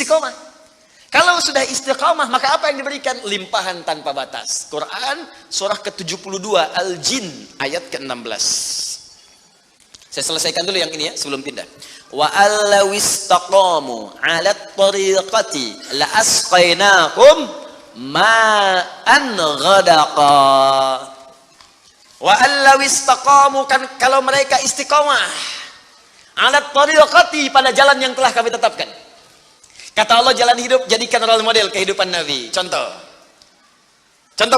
Istiqomah. Kalau sudah istiqomah, maka apa yang diberikan? Limpahan tanpa batas. Quran surah ke-72 Al-Jin ayat ke-16. Saya selesaikan dulu yang ini ya sebelum pindah. Wa allaw istaqamu 'alat tariqati la asqainakum ma'an ghadaqa. Wa allaw istaqamu, kan kalau mereka istiqomah 'alat tariqati, pada jalan yang telah kami tetapkan. Kata Allah, jalan hidup jadikan role model kehidupan Nabi. Contoh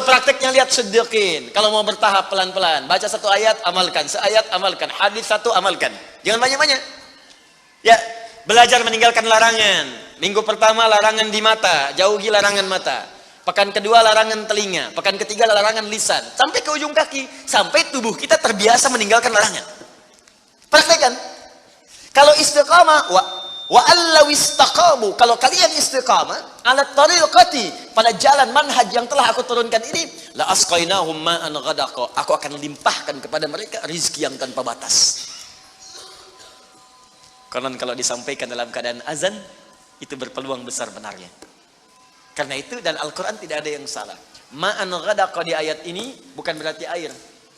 prakteknya, lihat Siddiqin. Kalau mau bertahap pelan-pelan, baca satu ayat amalkan, seayat amalkan, hadis satu amalkan. Jangan banyak-banyak. Ya, belajar meninggalkan larangan. Minggu pertama larangan di mata, jauhi larangan mata. Pekan kedua larangan telinga, pekan ketiga larangan lisan, sampai ke ujung kaki, sampai tubuh kita terbiasa meninggalkan larangan. Praktekkan. Kalau istiqamah, wa allaw istaqamu, kalau kalian istiqamah ala tariqati, pada jalan manhaj yang telah aku turunkan ini, la asqainahum ma'an ghadaqa, aku akan limpahkan kepada mereka rizki yang tanpa batas. Karena kalau disampaikan dalam keadaan azan, itu berpeluang besar benarnya. Karena itu, dan Al-Quran tidak ada yang salah. Ma'an ghadaqa di ayat ini bukan berarti air,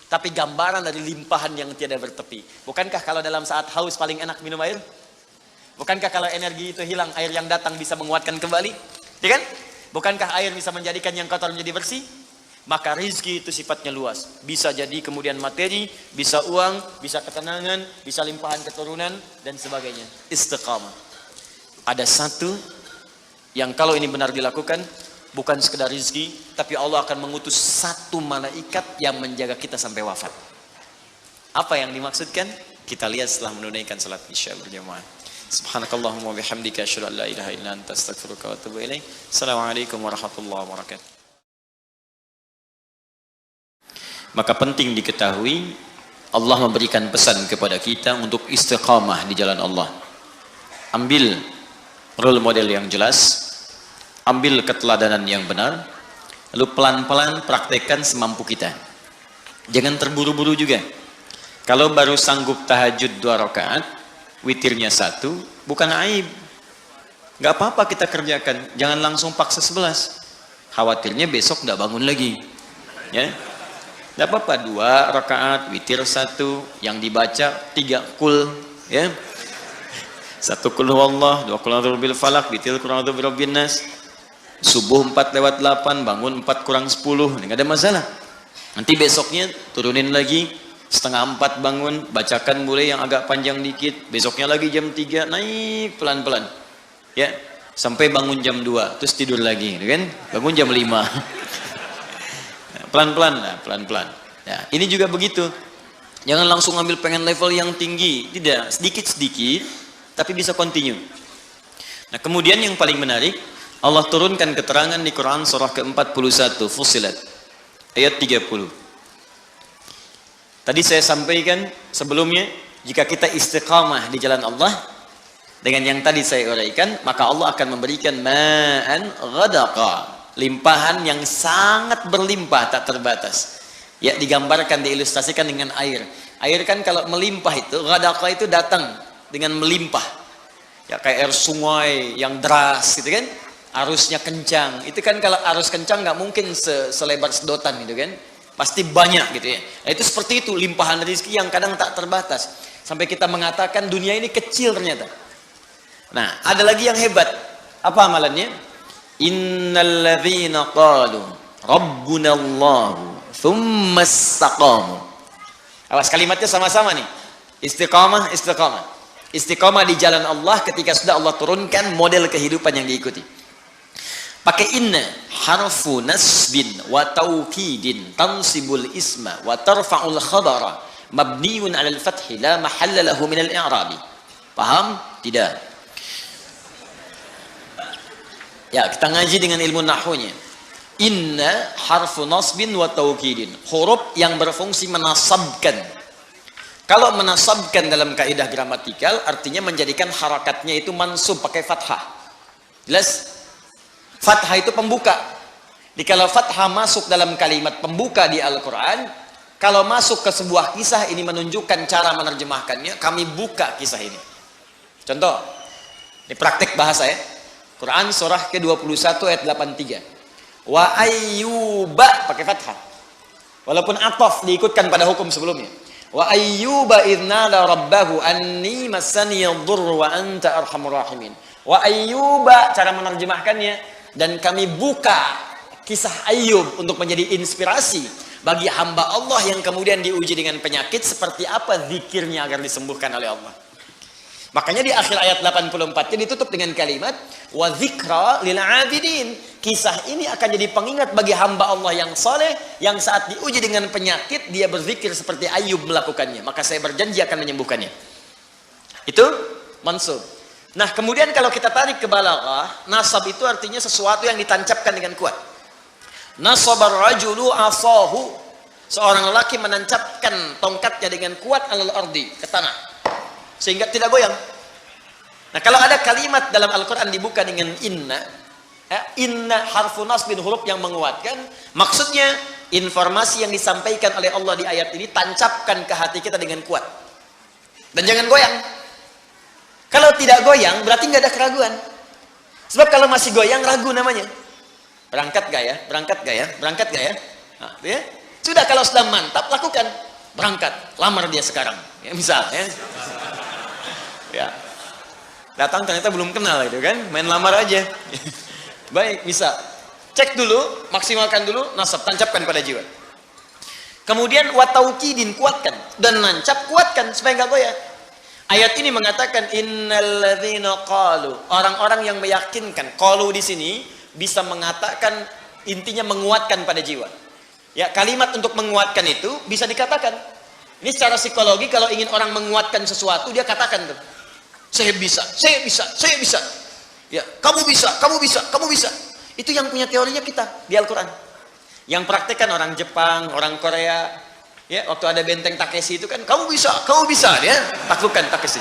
tapi gambaran dari limpahan yang tiada bertepi. Bukankah kalau dalam saat haus paling enak minum air? Bukankah kalau energi itu hilang, air yang datang bisa menguatkan kembali? Ya kan? Bukankah air bisa menjadikan yang kotor menjadi bersih? Maka rizki itu sifatnya luas. Bisa jadi kemudian materi, bisa uang, bisa ketenangan, bisa limpahan keturunan, dan sebagainya. Istiqamah. Ada satu yang kalau ini benar dilakukan, bukan sekedar rizki, tapi Allah akan mengutus satu malaikat yang menjaga kita sampai wafat. Apa yang dimaksudkan? Kita lihat setelah menunaikan salat isya berjamaah. Subhanakallahumma bihamdika asyhadu an la ilaha illa anta astaghfiruka wa atubu ilaik. Assalamualaikum warahmatullahi wabarakatuh. Maka penting diketahui, Allah memberikan pesan kepada kita untuk istiqamah di jalan Allah. Ambil role model yang jelas, ambil keteladanan yang benar, lalu pelan-pelan praktekkan semampu kita. Jangan terburu-buru juga. Kalau baru sanggup tahajud 2 rakaat, witirnya 1, bukan aib. Gak apa-apa kita kerjakan, jangan langsung paksa 11. Khawatirnya besok gak bangun lagi. Ya, gak apa-apa, 2 rakaat, witir 1, yang dibaca 3 kul, ya. 1 kul huwallah, 2 kul a'udzu birabbil falaq, witir kul a'udzu birabbin nas. Subuh 4:08, bangun 4:10, nggak ada masalah. Nanti besoknya turunin lagi, 3:30 bangun, bacakan mulai yang agak panjang dikit. Besoknya lagi jam 3, naik pelan-pelan, ya, sampai bangun jam 2, terus tidur lagi, kan? Bangun jam 5. Pelan-pelan lah, pelan-pelan. Ya, ini juga begitu. Jangan langsung ambil pengen level yang tinggi, tidak, sedikit-sedikit, tapi bisa continue. Nah, kemudian yang paling menarik, Allah turunkan keterangan di Quran surah ke-41 Fussilat ayat 30. Tadi saya sampaikan sebelumnya, jika kita istiqamah di jalan Allah dengan yang tadi saya uraikan, maka Allah akan memberikan ma'an ghadaqa, limpahan yang sangat berlimpah tak terbatas. Ya, digambarkan, diilustrasikan dengan air. Air kan kalau melimpah itu, ghadaqa itu datang dengan melimpah. Ya, kayak air sungai yang deras gitu kan. Arusnya kencang, itu kan kalau arus kencang nggak mungkin selebar sedotan gitu kan, pasti banyak gitu ya. Nah, itu seperti itu limpahan rezeki yang kadang tak terbatas, sampai kita mengatakan dunia ini kecil ternyata. Nah, ada lagi yang hebat. Apa amalannya? Innalladzina qalu rabbunallahu tsumma istaqamu. Awas, kalimatnya sama-sama nih. Istiqamah, istiqamah. Istiqamah di jalan Allah ketika sudah Allah turunkan model kehidupan yang diikuti. Pakai inna, harfu nasbin wa taukidin tansibul isma wa tarfa'ul khabara mabniun 'alal fathi la mahalla lahu min al-i'rabi. Paham? Tidak. Ya, kita ngaji dengan ilmu nahwunya. Inna harfu nasbin wa taukidin, huruf yang berfungsi menasabkan. Kalau menasabkan dalam kaidah gramatikal artinya menjadikan harakatnya itu mansub pakai fathah. Jelas? Fathah itu pembuka. Kalau fathah masuk dalam kalimat pembuka di Al-Quran, kalau masuk ke sebuah kisah, ini menunjukkan cara menerjemahkannya. Kami buka kisah ini. Contoh, ini praktek bahasa ya. Quran surah ke-21 ayat 83. Wa ayyuba pakai fathah. Walaupun ataf diikutkan pada hukum sebelumnya. Wa ayyuba idznala rabbahu anni massani yadhurru wa anta arhamur rahimin. Wa ayyuba cara menerjemahkannya, dan kami buka kisah Ayyub untuk menjadi inspirasi bagi hamba Allah yang kemudian diuji dengan penyakit, seperti apa zikirnya agar disembuhkan oleh Allah. Makanya di akhir ayat 84 ditutup dengan kalimat wa dzikra lil abidin. Kisah ini akan jadi pengingat bagi hamba Allah yang saleh yang saat diuji dengan penyakit dia berzikir seperti Ayyub melakukannya, maka saya berjanji akan menyembuhkannya. Itu mansub. Nah, kemudian kalau kita tarik ke balaghah, nasab itu artinya sesuatu yang ditancapkan dengan kuat. Nasabar rajulu asahu, seorang lelaki menancapkan tongkatnya dengan kuat alal ardi, ke tanah, sehingga tidak goyang. Nah, kalau ada kalimat dalam Al-Quran dibuka dengan inna, inna harfu nasbin, huruf yang menguatkan, maksudnya informasi yang disampaikan oleh Allah di ayat ini tancapkan ke hati kita dengan kuat, dan jangan goyang. Kalau tidak goyang berarti nggak ada keraguan. Sebab kalau masih goyang ragu namanya. Berangkat gak ya? Berangkat gak ya? Berangkat gak ya? Nah, ya? Sudah, kalau sudah mantap lakukan. Berangkat, lamar dia sekarang. Ya, misal ya. Ya. Datang ternyata belum kenal gitu kan, main lamar aja. Baik, bisa. Cek dulu, maksimalkan dulu, nasab, tancapkan pada jiwa. Kemudian wataukidin, kuatkan, dan nancap, kuatkan supaya nggak goyah. Ayat ini mengatakan innalladzina qalu, orang-orang yang meyakinkan. Qalu di sini bisa mengatakan, intinya menguatkan pada jiwa. Ya, kalimat untuk menguatkan itu bisa dikatakan. Ini secara psikologi, kalau ingin orang menguatkan sesuatu, dia katakan tuh, saya bisa, saya bisa, saya bisa. Ya, kamu bisa, kamu bisa, kamu bisa. Itu yang punya teorinya kita di Al-Quran. Yang praktekkan orang Jepang, orang Korea. Ya, waktu ada benteng Takeshi itu kan, kamu bisa, ya, taklukkan Takeshi.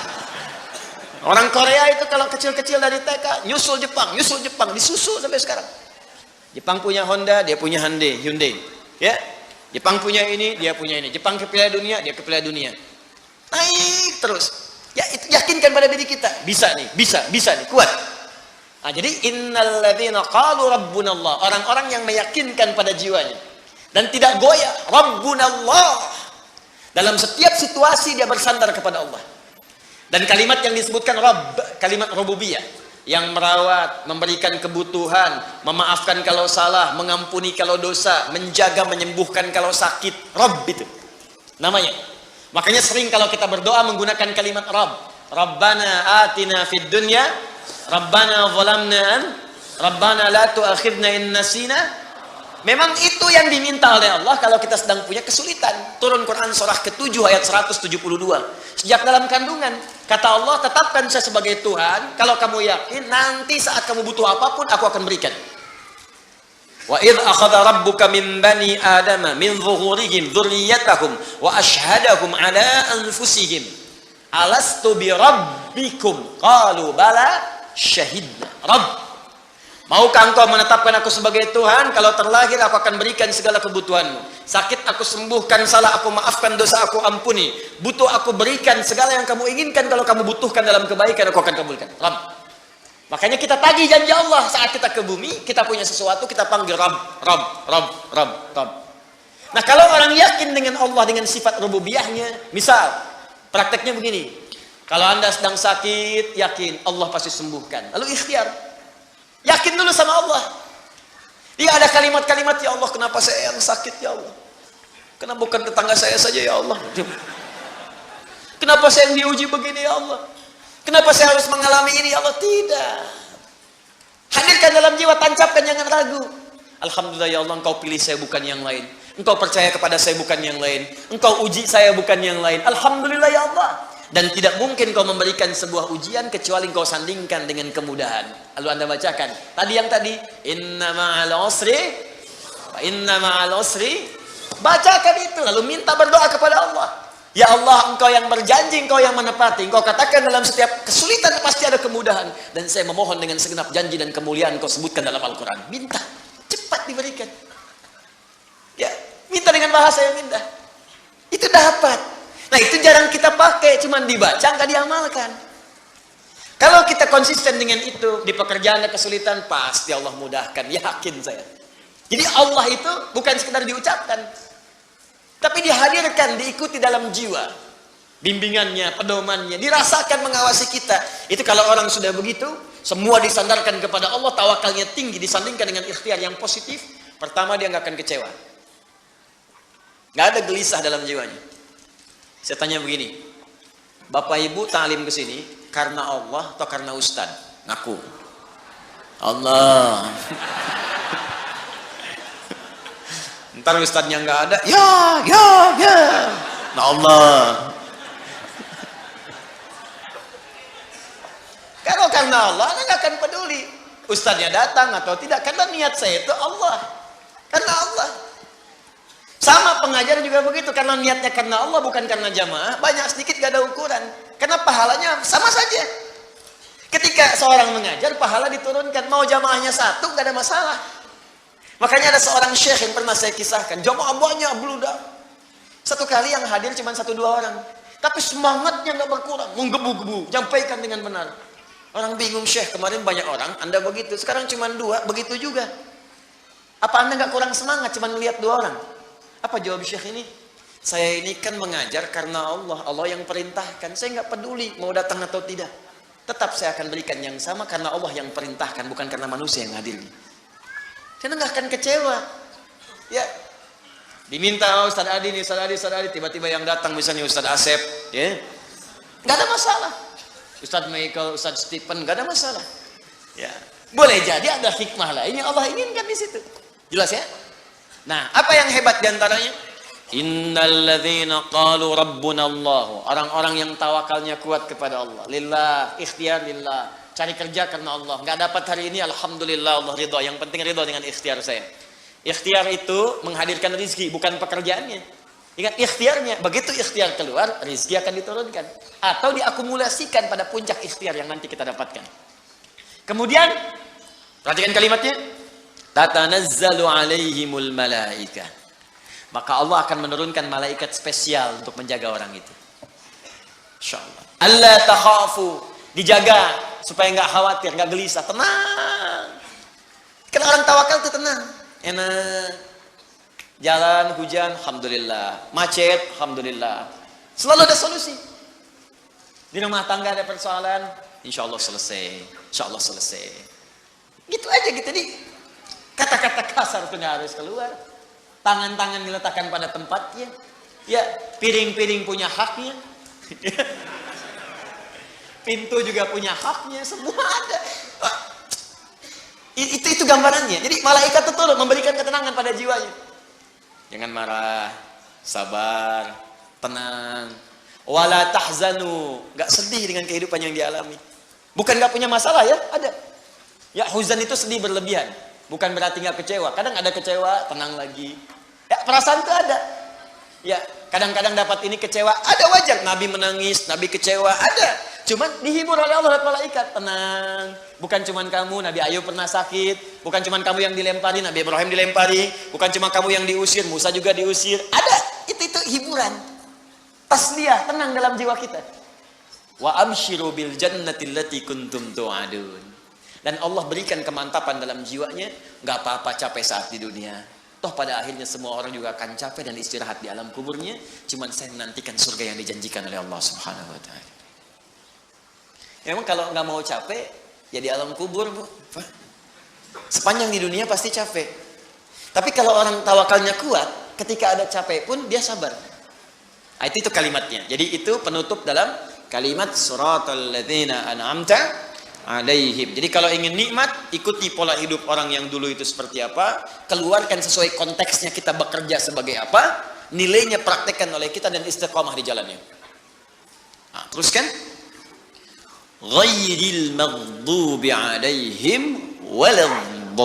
Orang Korea itu kalau kecil-kecil dari TK, nyusul Jepang, disusul sampai sekarang. Jepang punya Honda, dia punya Hyundai. Ya, Jepang punya ini, dia punya ini. Jepang ke Piala Dunia, dia ke Piala Dunia. Naik terus. Ya, itu yakinkan pada diri kita, bisa nih, bisa nih, kuat. Nah, jadi innalladzina qalu rabbunallah, orang-orang yang meyakinkan pada jiwanya dan tidak goyah, rabbunallah. Dalam setiap situasi dia bersandar kepada Allah. Dan kalimat yang disebutkan Rabb, kalimat rububiyah, yang merawat, memberikan kebutuhan, memaafkan kalau salah, mengampuni kalau dosa, menjaga, menyembuhkan kalau sakit, Rabb itu namanya. Makanya sering kalau kita berdoa menggunakan kalimat Rabb. Rabbana atina fid dunya, Rabbana zalamna, Rabbana la tu'akhidna in nasina. Memang itu yang diminta oleh Allah kalau kita sedang punya kesulitan. Turun Quran surah ke-7 ayat 172. Sejak dalam kandungan, kata Allah, tetapkan saya sebagai Tuhan. Kalau kamu yakin, nanti saat kamu butuh apapun, aku akan berikan. Wa idh akhadha rabbuka min bani adama min zuhurihim dzurriyyatahum wa ashhadahum ala anfusihim alastu bi rabbikum qalu bala syahidna. Rabb, maukah engkau menetapkan aku sebagai Tuhan? Kalau terlahir aku akan berikan segala kebutuhanmu. Sakit aku sembuhkan, salah aku maafkan, dosa aku ampuni. Butuh aku berikan, segala yang kamu inginkan kalau kamu butuhkan dalam kebaikan aku akan kabulkan. Rabb. Makanya kita tagih janji Allah saat kita ke bumi, kita punya sesuatu, kita panggil Rabb, Rabb, Rabb, Rabb, Rabb. Nah, kalau orang yakin dengan Allah, dengan sifat rububiyahnya, misal prakteknya begini. Kalau Anda sedang sakit, yakin Allah pasti sembuhkan. Lalu ikhtiar. Yakin dulu sama Allah. Dia ada kalimat-kalimat, ya Allah, kenapa saya yang sakit, ya Allah? Kenapa bukan tetangga saya saja, ya Allah? Kenapa saya yang diuji begini, ya Allah? Kenapa saya harus mengalami ini, ya Allah? Tidak. Hadirkan dalam jiwa, tancapkan, jangan ragu. Alhamdulillah, ya Allah, engkau pilih saya bukan yang lain. Engkau percaya kepada saya bukan yang lain. Engkau uji saya bukan yang lain. Alhamdulillah, ya Allah. Dan tidak mungkin kau memberikan sebuah ujian kecuali kau sandingkan dengan kemudahan. Lalu Anda bacakan tadi yang tadi, inna ma'al usri, bacakan itu, lalu minta berdoa kepada Allah. Ya Allah, engkau yang berjanji, engkau yang menepati. Engkau katakan dalam setiap kesulitan pasti ada kemudahan. Dan saya memohon dengan segenap janji dan kemuliaan engkau sebutkan dalam Al-Quran. Minta, cepat diberikan. Ya, minta dengan bahasa yang indah. Itu dapat. Nah, itu jarang kita pakai, cuman dibaca, nggak diamalkan. Kalau Kalau kita konsisten dengan itu, di pekerjaan ada kesulitan, pasti Allah mudahkan, yakin saya. Jadi Allah itu bukan sekedar diucapkan, tapi dihadirkan, diikuti dalam jiwa. Bimbingannya, pedomannya, dirasakan mengawasi kita. Itu kalau orang sudah begitu, semua disandarkan kepada Allah, tawakalnya tinggi, disandingkan dengan ikhtiar yang positif. Pertama, dia nggak akan kecewa. Nggak ada gelisah dalam jiwanya. Saya tanya begini, Bapak Ibu ta'lim ke sini karena Allah atau karena Ustad? Ngaku. Allah. Ntar Ustadnya nggak ada, ya. Nah Allah. Kalau karena Allah, Anda nggak akan peduli Ustadnya datang atau tidak, karena niat saya itu Allah. Karena Allah. Sama pengajar juga begitu, karena niatnya karena Allah, bukan karena jamaah, banyak sedikit gak ada ukuran. Karena pahalanya sama saja. Ketika seorang mengajar, pahala diturunkan. Mau jamaahnya satu, gak ada masalah. Makanya ada seorang syekh yang pernah saya kisahkan, jamaah banyak bludak. Satu kali yang hadir cuma 1-2 orang. Tapi semangatnya gak berkurang, menggebu-gebu, nyampaikan dengan benar. Orang bingung, syekh, kemarin banyak orang, Anda begitu, sekarang cuma 2, begitu juga. Apa Anda gak kurang semangat, cuma melihat 2 orang? Apa jawab syekh ini? Saya ini kan mengajar karena Allah. Allah yang perintahkan. Saya nggak peduli mau datang atau tidak. Tetap saya akan berikan yang sama karena Allah yang perintahkan, bukan karena manusia yang hadir. Saya nggak akan kecewa. Ya, diminta Ustaz Adi nih, Ustaz Adi, tiba-tiba yang datang misalnya Ustaz Asep, ya, nggak ada masalah. Ustaz Michael, Ustaz Stephen, nggak ada masalah. Ya, boleh jadi ada hikmah lain yang Allah inginkan di situ. Jelas ya? Nah, apa yang hebat diantaranya? Innalladzina qalu rabbuna Allah. Orang-orang yang tawakalnya kuat kepada Allah. Lillah, ikhtiar lillah. Cari kerja karena Allah. Nggak dapat hari ini, alhamdulillah Allah ridha. Yang penting ridha dengan ikhtiar saya. Ikhtiar itu menghadirkan rezeki, bukan pekerjaannya. Ingat ikhtiarnya. Begitu ikhtiar keluar, rezeki akan diturunkan. Atau diakumulasikan pada puncak ikhtiar yang nanti kita dapatkan. Kemudian, perhatikan kalimatnya. Tatanazzalu alaihimul malaika. Maka Allah akan menurunkan malaikat spesial untuk menjaga orang itu. Insyaallah. Alla takhafu, dijaga supaya enggak khawatir, enggak gelisah, tenang. Karena orang tawakal itu tenang, enak. Jalan hujan, alhamdulillah. Macet, alhamdulillah. Selalu ada solusi. Di rumah tangga ada persoalan, insyaallah selesai. Insyaallah selesai. Gitu aja gitu nih. Kata-kata kasar itu nggak harus keluar. Tangan-tangan diletakkan pada tempatnya. Ya, piring-piring punya haknya. Pintu juga punya haknya. Semua ada. Itu gambarannya. Jadi malaikat itu turun memberikan ketenangan pada jiwanya. Jangan marah, sabar, tenang. Wala tahzanu, nggak sedih dengan kehidupan yang dialami. Bukan nggak punya masalah ya, ada. Ya, huzan itu sedih berlebihan. Bukan berarti nggak kecewa. Kadang ada kecewa, tenang lagi. Ya, perasaan itu ada. Ya, kadang-kadang dapat ini kecewa. Ada wajar. Nabi menangis, Nabi kecewa. Ada. Cuman dihibur oleh Allah dan malaikat. Tenang. Bukan cuman kamu, Nabi Ayub pernah sakit. Bukan cuman kamu yang dilempari, Nabi Ibrahim dilempari. Bukan cuma kamu yang diusir, Musa juga diusir. Ada. Itu hiburan. Tasliyah, tenang dalam jiwa kita. Wa abshiru bil jannati allati kuntum tu'adun. Dan Allah berikan kemantapan dalam jiwanya, nggak apa-apa capek saat di dunia. Toh pada akhirnya semua orang juga akan capek dan istirahat di alam kuburnya. Cuman saya menantikan surga yang dijanjikan oleh Allah Subhanahu Wa Taala. Memang kalau nggak mau capek, ya di alam kubur, Bu. Sepanjang di dunia pasti capek. Tapi kalau orang tawakalnya kuat, ketika ada capek pun dia sabar. Nah, itu kalimatnya. Jadi itu penutup dalam kalimat suratal ladzina an'amta alaihim. Jadi kalau ingin nikmat, ikuti pola hidup orang yang dulu itu seperti apa, keluarkan sesuai konteksnya kita bekerja sebagai apa, nilainya praktekkan oleh kita dan istiqamah di jalannya. Nah, teruskan. Ghairil maghdubi alaihim waladdallin.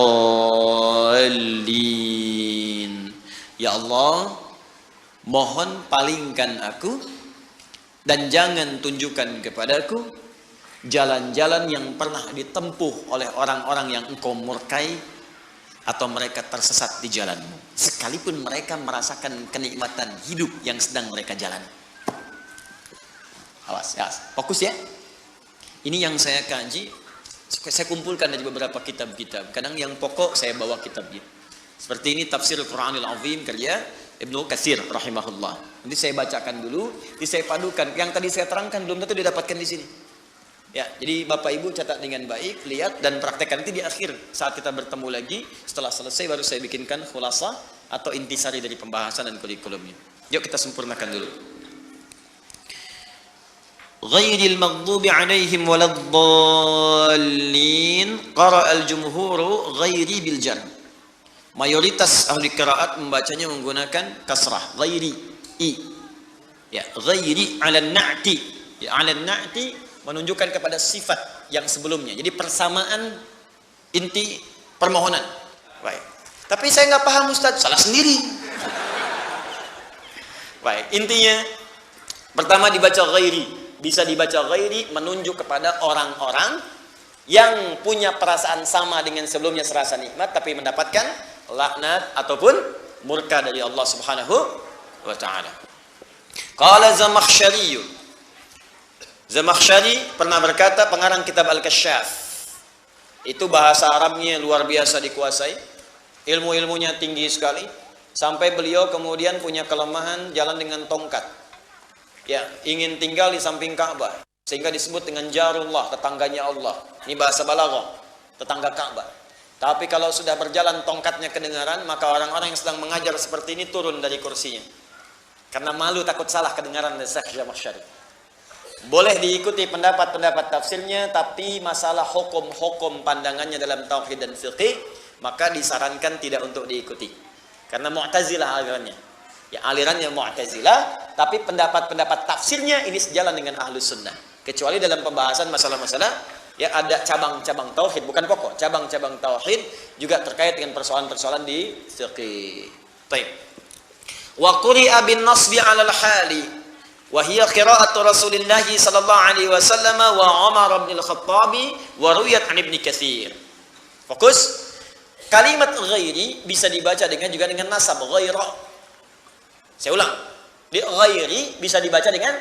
Ya Allah, mohon palingkan aku dan jangan tunjukkan kepadaku jalan-jalan yang pernah ditempuh oleh orang-orang yang engkau murkai atau mereka tersesat di jalanmu, sekalipun mereka merasakan kenikmatan hidup yang sedang mereka jalani. Awas, ya, fokus ya. Ini yang saya kaji, saya kumpulkan dari beberapa kitab-kitab. Kadang yang pokok saya bawa kitabnya. Seperti ini Tafsir Al-Quranil Azim karya Ibnu Katsir rahimahullah. Nanti saya bacakan dulu, nanti saya padukan. Yang tadi saya terangkan belum tentu didapatkan di sini. Ya, jadi Bapak Ibu catat dengan baik, lihat dan praktekkan. Nanti di akhir saat kita bertemu lagi, setelah selesai baru saya bikinkan khulasah atau intisari dari pembahasan dan kurikulumnya. Yuk kita sempurnakan dulu. Ghairil maghdubi alaihim waladdallin, qara al-jumhuru ghairi bil jar. Mayoritas ahli qiraat membacanya menggunakan kasrah, ghairi i. Ya, ghairi 'ala an-na'ti. Ya, 'ala an-na'ti menunjukkan kepada sifat yang sebelumnya. Jadi persamaan inti permohonan. Baik. Tapi saya nggak paham Ustaz, salah sendiri. Baik, intinya pertama dibaca ghairi. Bisa dibaca ghairi menunjuk kepada orang-orang yang punya perasaan sama dengan sebelumnya serasa nikmat tapi mendapatkan laknat ataupun murka dari Allah Subhanahu wa taala. Qala Zamakhsyari. Zamakhsyari pernah berkata, pengarang kitab Al-Kasyaf. Itu bahasa Arabnya luar biasa dikuasai. Ilmu-ilmunya tinggi sekali. Sampai beliau kemudian punya kelemahan jalan dengan tongkat. Ya, ingin tinggal di samping Ka'bah. Sehingga disebut dengan Jarullah, tetangganya Allah. Ini bahasa balaghah, tetangga Ka'bah. Tapi kalau sudah berjalan tongkatnya kedengaran, maka orang-orang yang sedang mengajar seperti ini turun dari kursinya. Karena malu takut salah kedengaran dari Syekh Zamakhsyari. Boleh diikuti pendapat-pendapat tafsirnya, tapi masalah hukum-hukum pandangannya dalam tauhid dan fiqih, maka disarankan tidak untuk diikuti. Karena Mu'tazilah alirannya. Ya, alirannya Mu'tazilah, tapi pendapat-pendapat tafsirnya ini sejalan dengan Ahlus Sunnah. Kecuali dalam pembahasan masalah-masalah, ya ada cabang-cabang tauhid, bukan pokok, cabang-cabang tauhid juga terkait dengan persoalan-persoalan di fiqih. Baik. Wa quri'a bin nasbi 'ala al-hali. Wahia qira'atu Rasulullah sallallahu alaihi wasallam wa Umar bin Al-Khattab wa ruwiyat an Ibnu Katsir. Fokus. Kalimat ghairi bisa dibaca juga dengan nasab ghaira. Saya ulang. Di ghairi bisa dibaca dengan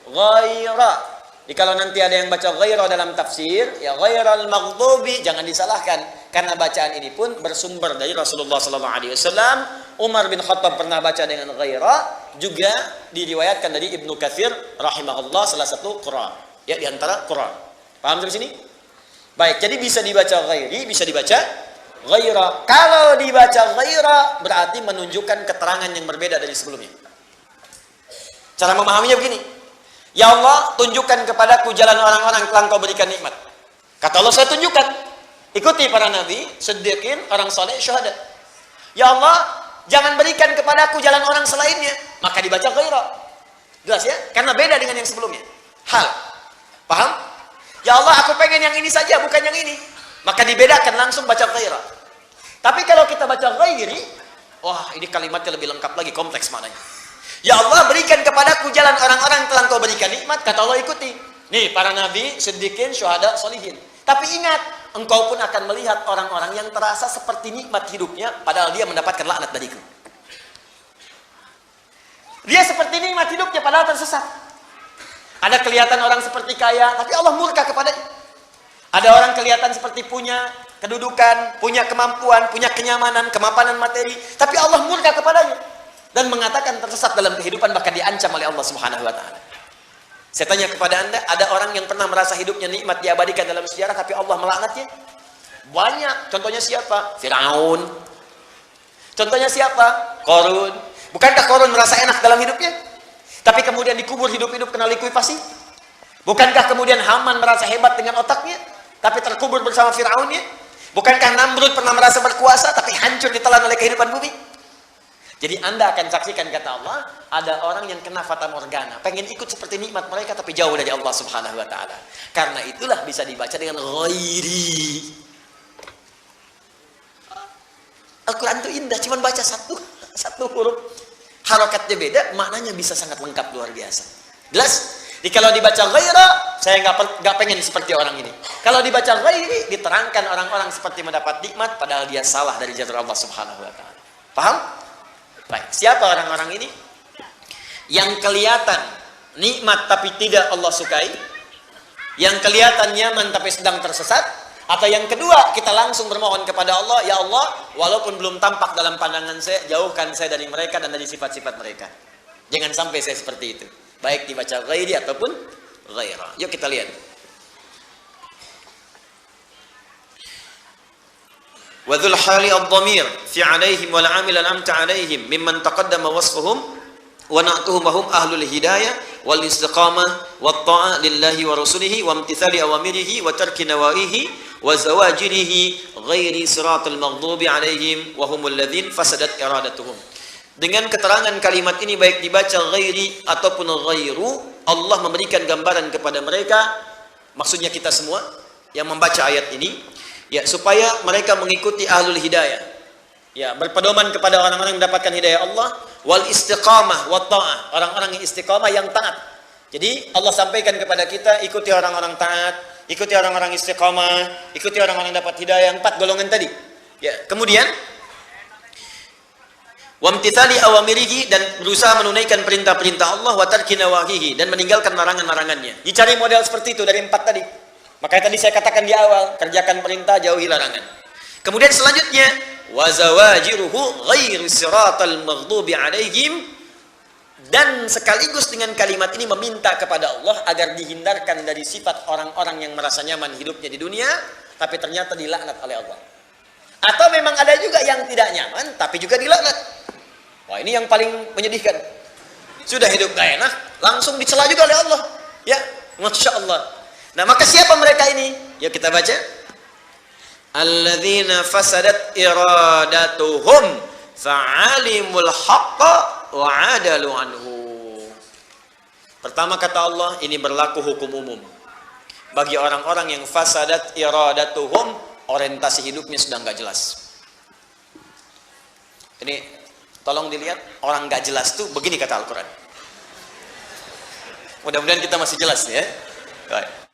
ghaira. Jadi kalau nanti ada yang baca ghaira dalam tafsir, ya ghairal maghdubi, jangan disalahkan karena bacaan ini pun bersumber dari Rasulullah sallallahu alaihi wasallam. Umar bin Khattab pernah baca dengan ghaira, juga diriwayatkan dari Ibnu Katsir rahimahullah, salah satu Quran. Ya, di antara Quran. Paham sampai sini? Baik, jadi bisa dibaca ghairi, bisa dibaca ghaira. Kalau dibaca ghaira berarti menunjukkan keterangan yang berbeda dari sebelumnya. Cara memahaminya begini. Ya Allah, tunjukkan kepadaku jalan orang-orang yang telah Engkau berikan nikmat. Kata Allah, saya tunjukkan. Ikuti para nabi, siddiqin, orang saleh, syuhada. Ya Allah, jangan berikan kepadaku jalan orang selainnya. Maka dibaca ghaira. Jelas ya? Karena beda dengan yang sebelumnya. Hal. Paham? Ya Allah, aku pengen yang ini saja, bukan yang ini. Maka dibedakan, langsung baca ghaira. Tapi kalau kita baca ghairi, wah, ini kalimatnya lebih lengkap lagi, kompleks maknanya. Ya Allah, berikan kepadaku jalan orang-orang yang telah Engkau berikan nikmat. Kata Allah, ikuti. Nih, para nabi, siddiqin, syuhada, solihin. Tapi ingat, engkau pun akan melihat orang-orang yang terasa seperti nikmat hidupnya, padahal dia mendapatkan laknat dariku. Dia seperti nikmat hidupnya, padahal tersesat. Ada kelihatan orang seperti kaya, tapi Allah murka kepadanya. Ada orang kelihatan seperti punya kedudukan, punya kemampuan, punya kenyamanan, kemapanan materi, tapi Allah murka kepadanya. Dan mengatakan tersesat dalam kehidupan, bahkan diancam oleh Allah Subhanahu wa taala. Saya tanya kepada Anda, ada orang yang pernah merasa hidupnya nikmat diabadikan dalam sejarah tapi Allah melaknatnya? Banyak. Contohnya siapa? Firaun. Contohnya siapa? Qarun. Bukankah Qarun merasa enak dalam hidupnya? Tapi kemudian dikubur hidup-hidup kena likuifasi? Bukankah kemudian Haman merasa hebat dengan otaknya tapi terkubur bersama Firaunnya? Bukankah Namrud pernah merasa berkuasa tapi hancur ditelan oleh kehidupan bumi? Jadi Anda akan saksikan, kata Allah, ada orang yang kena fata morgana, pengen ikut seperti nikmat mereka tapi jauh dari Allah Subhanahu wa taala. Karena itulah bisa dibaca dengan ghairi. Al-Quran itu indah, cuma baca satu huruf, harokatnya beda, maknanya bisa sangat lengkap, luar biasa. Jelas? Jadi kalau dibaca ghaira, saya nggak pengen seperti orang ini. Kalau dibaca ghairi, diterangkan orang-orang seperti mendapat nikmat, padahal dia salah dari jalur Allah Subhanahu wa taala. Paham? Baik, siapa orang-orang ini? Yang kelihatan nikmat tapi tidak Allah sukai. Yang kelihatan nyaman tapi sedang tersesat, atau yang kedua kita langsung bermohon kepada Allah, ya Allah, walaupun belum tampak dalam pandangan saya, jauhkan saya dari mereka dan dari sifat-sifat mereka. Jangan sampai saya seperti itu. Baik dibaca ghairi ataupun ghaira. Yuk kita lihat. Wa dzul hali ad-dhamir fi 'alaihim wal 'amil an'amta 'alaihim mimman taqaddama wasfuhum wa na'tuhum wa hum ahlul hidayah wal istiqamah wat ta'ah lillahi wa rasulihi wa imtithali awamirihi wa tarki nawahihi wa zawajirihi ghairi siratal maghdubi 'alaihim wa humul ladzin fasadat iradatuhum. Dengan keterangan kalimat ini baik dibaca ghairi ataupun ghairu, Allah memberikan gambaran kepada mereka, maksudnya kita semua yang membaca ayat ini, ya, supaya mereka mengikuti ahlul hidayah, ya, berpedoman kepada orang-orang yang mendapatkan hidayah Allah, wal istiqamah wat ta'ah, orang-orang yang istiqamah yang taat. Jadi Allah sampaikan kepada kita, ikuti orang-orang taat, ikuti orang-orang istiqamah, ikuti orang-orang yang dapat hidayah, 4 golongan tadi. Ya, kemudian wamtithali awamirihi, dan berusaha menunaikan perintah-perintah Allah, wa tarki nawahihi, dan meninggalkan larangan-larangannya. Dicari model seperti itu dari 4 tadi. Makanya tadi saya katakan di awal, kerjakan perintah, jauhi larangan. Kemudian selanjutnya, wa zawajiruhu ghairu siratal maghdubi 'alaihim, dan sekaligus dengan kalimat ini meminta kepada Allah agar dihindarkan dari sifat orang-orang yang merasa nyaman hidupnya di dunia tapi ternyata dilaknat oleh Allah. Atau memang ada juga yang tidak nyaman tapi juga dilaknat. Wah, ini yang paling menyedihkan. Sudah hidup gak enak, langsung dicela juga oleh Allah. Ya, Masya Allah. Nah, maka siapa mereka ini? Yuk kita baca. Alladzina fasadat iradatuhum fa'alimul haqqa wa 'adalu anhu. Pertama kata Allah, ini berlaku hukum umum bagi orang-orang yang fasadat iradatuhum, orientasi hidupnya sudah enggak jelas. Ini tolong dilihat, orang enggak jelas tuh begini kata Al-Qur'an. Mudah-mudahan kita masih jelas ya. Baik.